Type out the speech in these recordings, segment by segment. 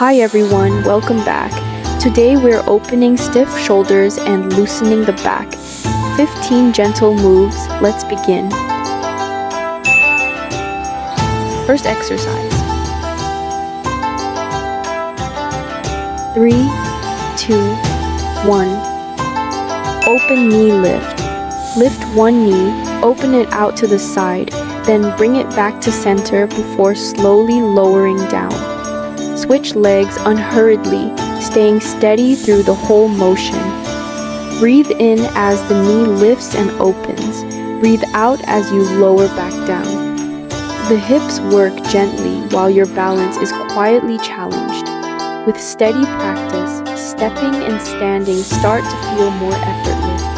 Hi everyone, welcome back. Today we're opening stiff shoulders and loosening the back. 15 gentle moves, let's begin. First exercise. 3, 2, 1. Open knee lift. Lift one knee, open it out to the side, then bring it back to center before slowly lowering down. Switch legs unhurriedly, staying steady through the whole motion. Breathe in as the knee lifts and opens. Breathe out as you lower back down. The hips work gently while your balance is quietly challenged. With steady practice, stepping and standing start to feel more effortless.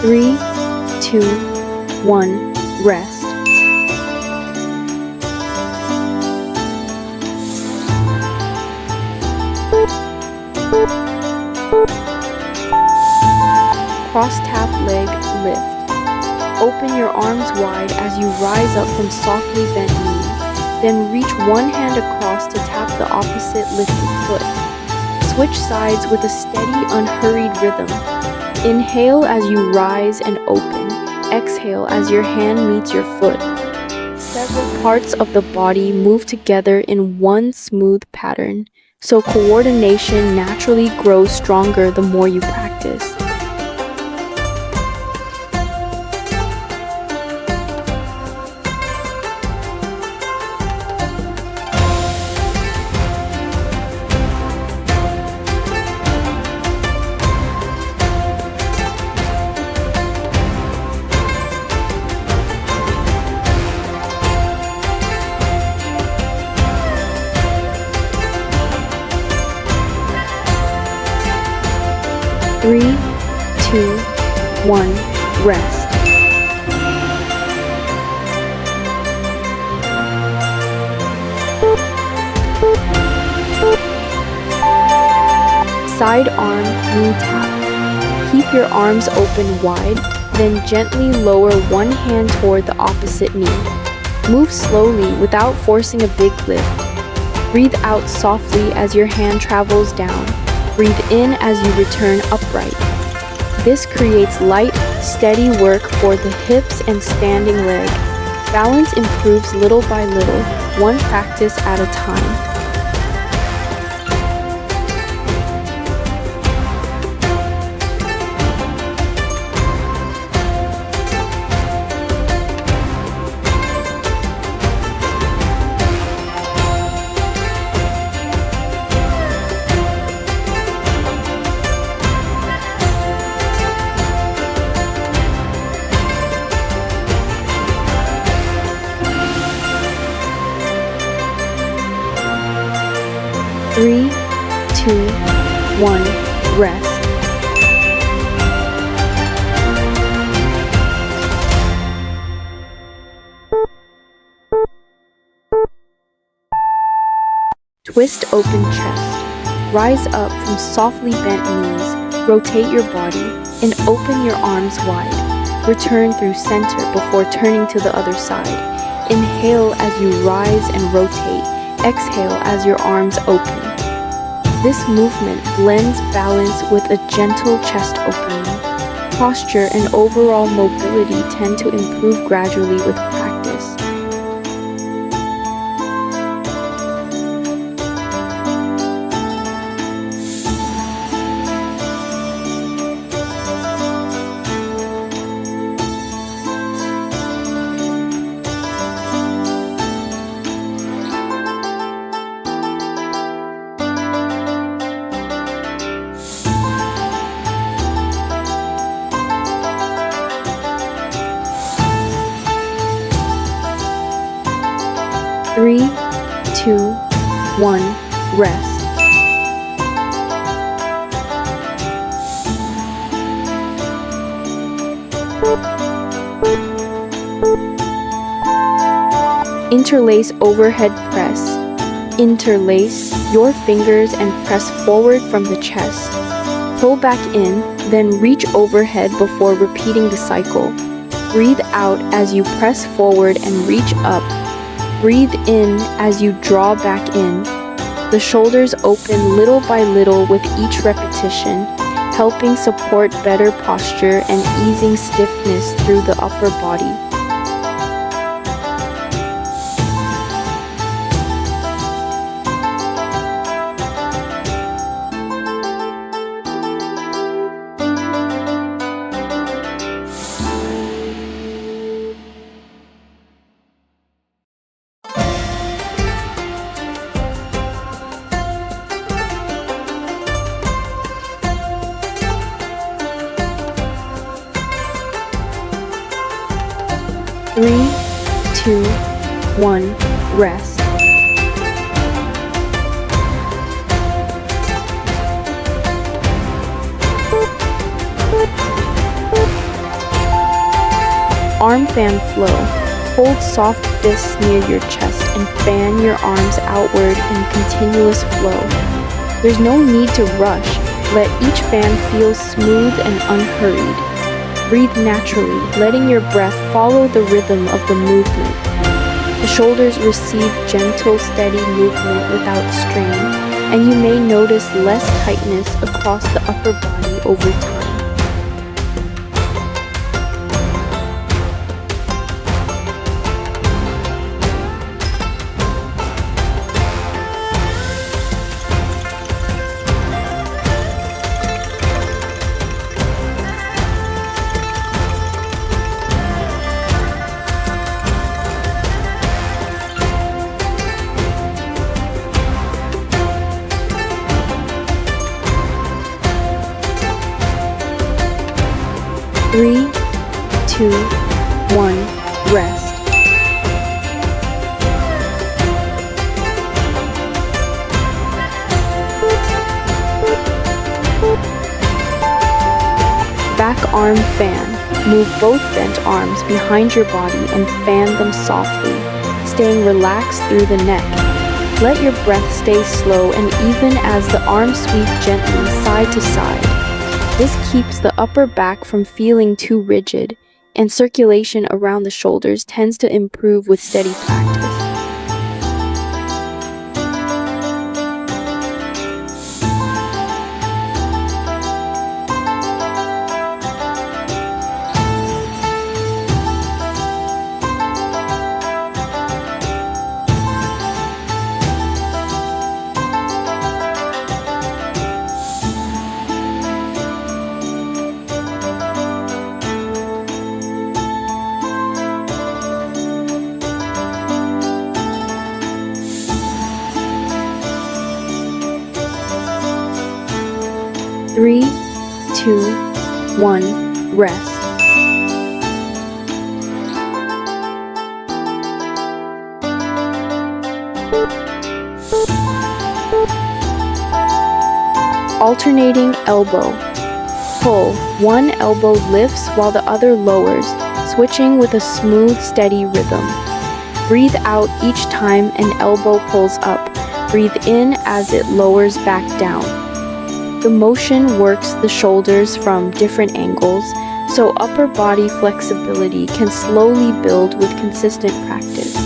3, 2, 1, rest. Cross tap leg lift. Open your arms wide as you rise up from softly bent knee. Then reach one hand across to tap the opposite lifted foot. Switch sides with a steady, unhurried rhythm. Inhale as you rise and open. Exhale as your hand meets your foot. Several parts of the body move together in one smooth pattern, so coordination naturally grows stronger the more you practice. Three, 2, 1, rest. Side arm knee tap. Keep your arms open wide, then gently lower one hand toward the opposite knee. Move slowly without forcing a big lift. Breathe out softly as your hand travels down. Breathe in as you return upright. This creates light, steady work for the hips and standing leg. Balance improves little by little, one practice at a time. Three, 2, 1, rest. Twist open chest. Rise up from softly bent knees. Rotate your body and open your arms wide. Return through center before turning to the other side. Inhale as you rise and rotate. Exhale as your arms open. This movement blends balance with a gentle chest opening. Posture and overall mobility tend to improve gradually with practice. Three, 2, 1, rest. Interlace overhead press. Interlace your fingers and press forward from the chest. Pull back in, then reach overhead before repeating the cycle. Breathe out as you press forward and reach up. Breathe in as you draw back in. The shoulders open little by little with each repetition, helping support better posture and easing stiffness through the upper body. Three, two, one, rest. Arm fan flow. Hold soft fists near your chest and fan your arms outward in continuous flow. There's no need to rush. Let each fan feel smooth and unhurried. Breathe naturally, letting your breath follow the rhythm of the movement. The shoulders receive gentle, steady movement without strain, and you may notice less tightness across the upper body over time. 3, 2, 1, rest. Back arm fan. Move both bent arms behind your body and fan them softly, staying relaxed through the neck. Let your breath stay slow and even as the arms sweep gently side to side. This keeps the upper back from feeling too rigid, and circulation around the shoulders tends to improve with steady practice. Three, 2, 1, rest. Alternating elbow. Pull. One elbow lifts while the other lowers, switching with a smooth, steady rhythm. Breathe out each time an elbow pulls up. Breathe in as it lowers back down. The motion works the shoulders from different angles, so upper body flexibility can slowly build with consistent practice.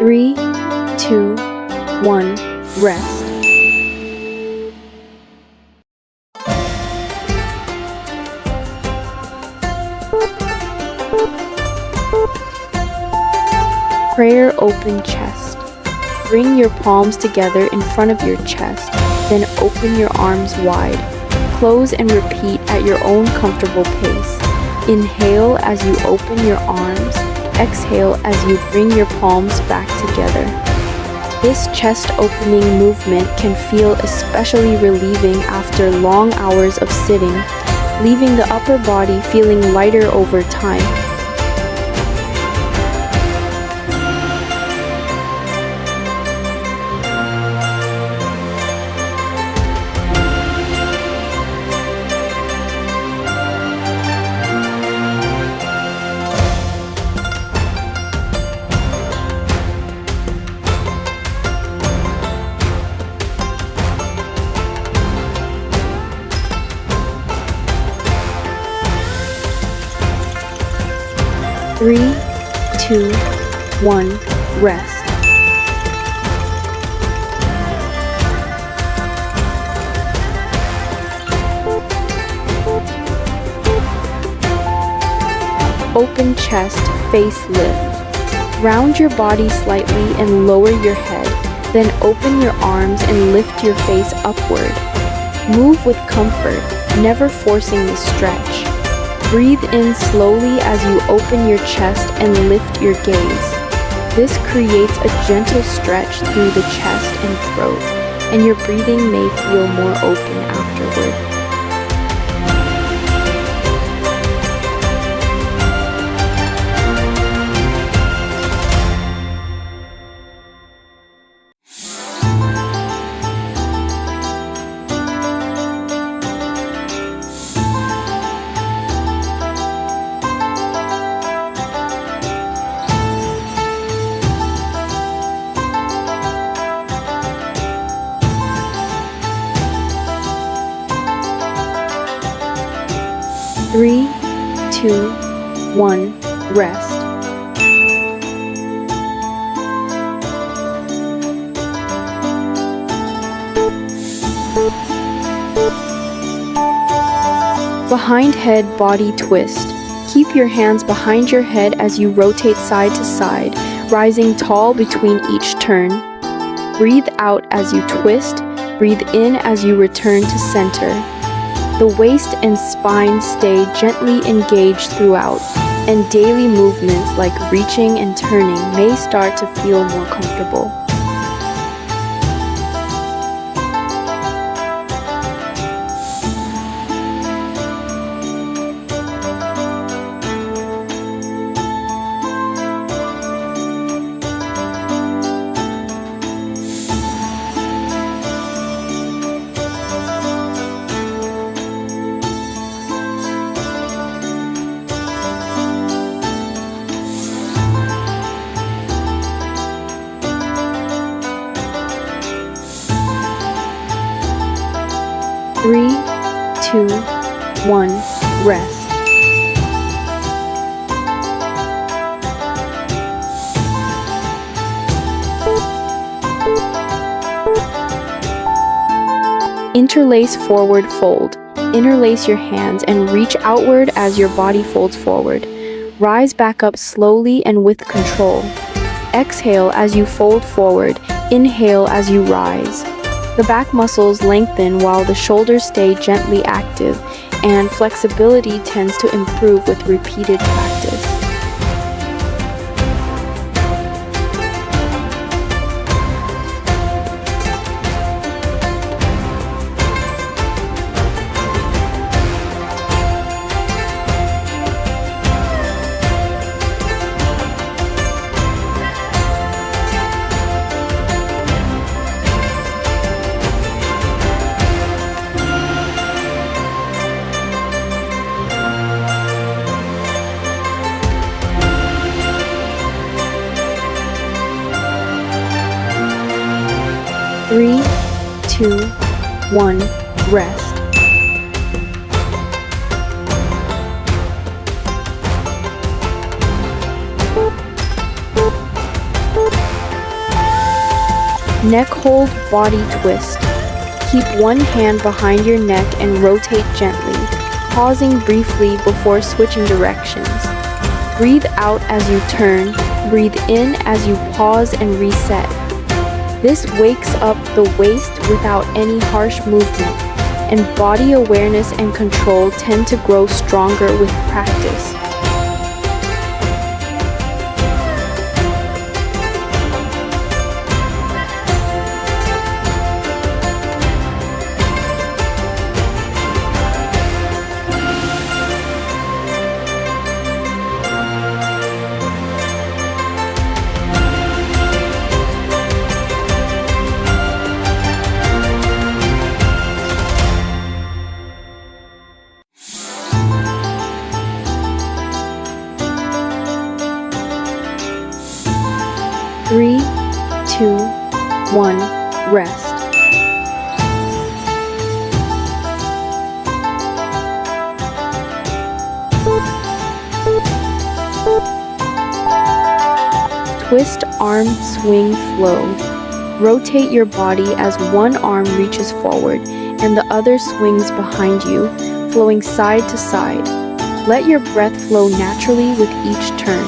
Three, 2, 1, rest. Prayer open chest. Bring your palms together in front of your chest, then open your arms wide. Close and repeat at your own comfortable pace. Inhale as you open your arms. Exhale as you bring your palms back together. This chest opening movement can feel especially relieving after long hours of sitting, leaving the upper body feeling lighter over time. Three, two, one, rest. Open chest, face lift. Round your body slightly and lower your head, then open your arms and lift your face upward. Move with comfort, never forcing the stretch. Breathe in slowly as you open your chest and lift your gaze. This creates a gentle stretch through the chest and throat, and your breathing may feel more open afterward. 3, 2, 1, rest. Behind head body twist. Keep your hands behind your head as you rotate side to side, rising tall between each turn. Breathe out as you twist. Breathe in as you return to center. The waist and spine stay gently engaged throughout, and daily movements like reaching and turning may start to feel more comfortable. Three, 2, 1, rest. Interlace forward fold. Interlace your hands and reach outward as your body folds forward. Rise back up slowly and with control. Exhale as you fold forward. Inhale as you rise. The back muscles lengthen while the shoulders stay gently active, and flexibility tends to improve with repeated practice. Three, 2, 1, rest. Neck hold, body twist. Keep one hand behind your neck and rotate gently, pausing briefly before switching directions. Breathe out as you turn, breathe in as you pause and reset. This wakes up the waist without any harsh movement, and body awareness and control tend to grow stronger with practice. Three, two, one, rest. Twist, arm, swing, flow. Rotate your body as one arm reaches forward and the other swings behind you, flowing side to side. Let your breath flow naturally with each turn.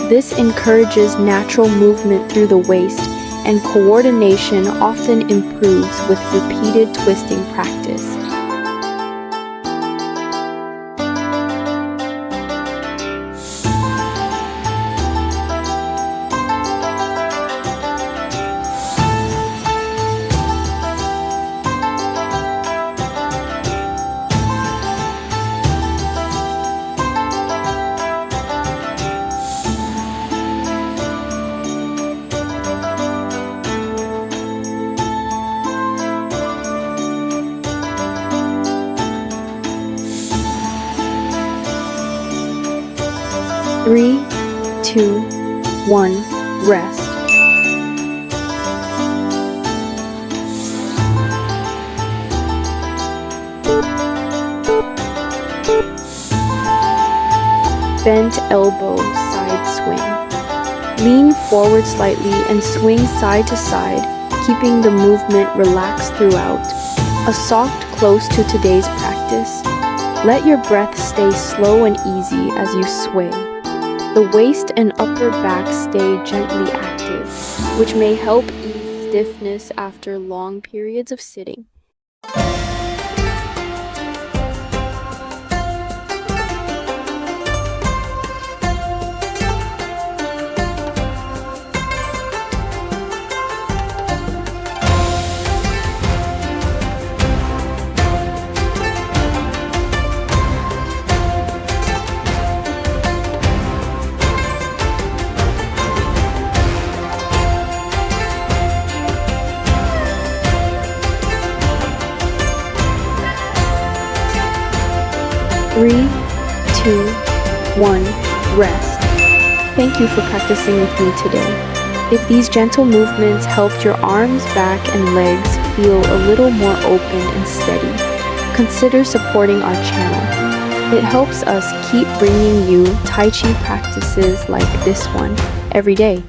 This encourages natural movement through the waist, and coordination often improves with repeated twisting practice. Three, two, one, rest. Bent elbow, side swing. Lean forward slightly and swing side to side, keeping the movement relaxed throughout. A soft close to today's practice. Let your breath stay slow and easy as you sway. The waist and upper back stay gently active, which may help ease stiffness after long periods of sitting. Three, two, one, rest. Thank you for practicing with me today. If these gentle movements helped your arms, back, and legs feel a little more open and steady, consider supporting our channel. It helps us keep bringing you Tai Chi practices like this one every day.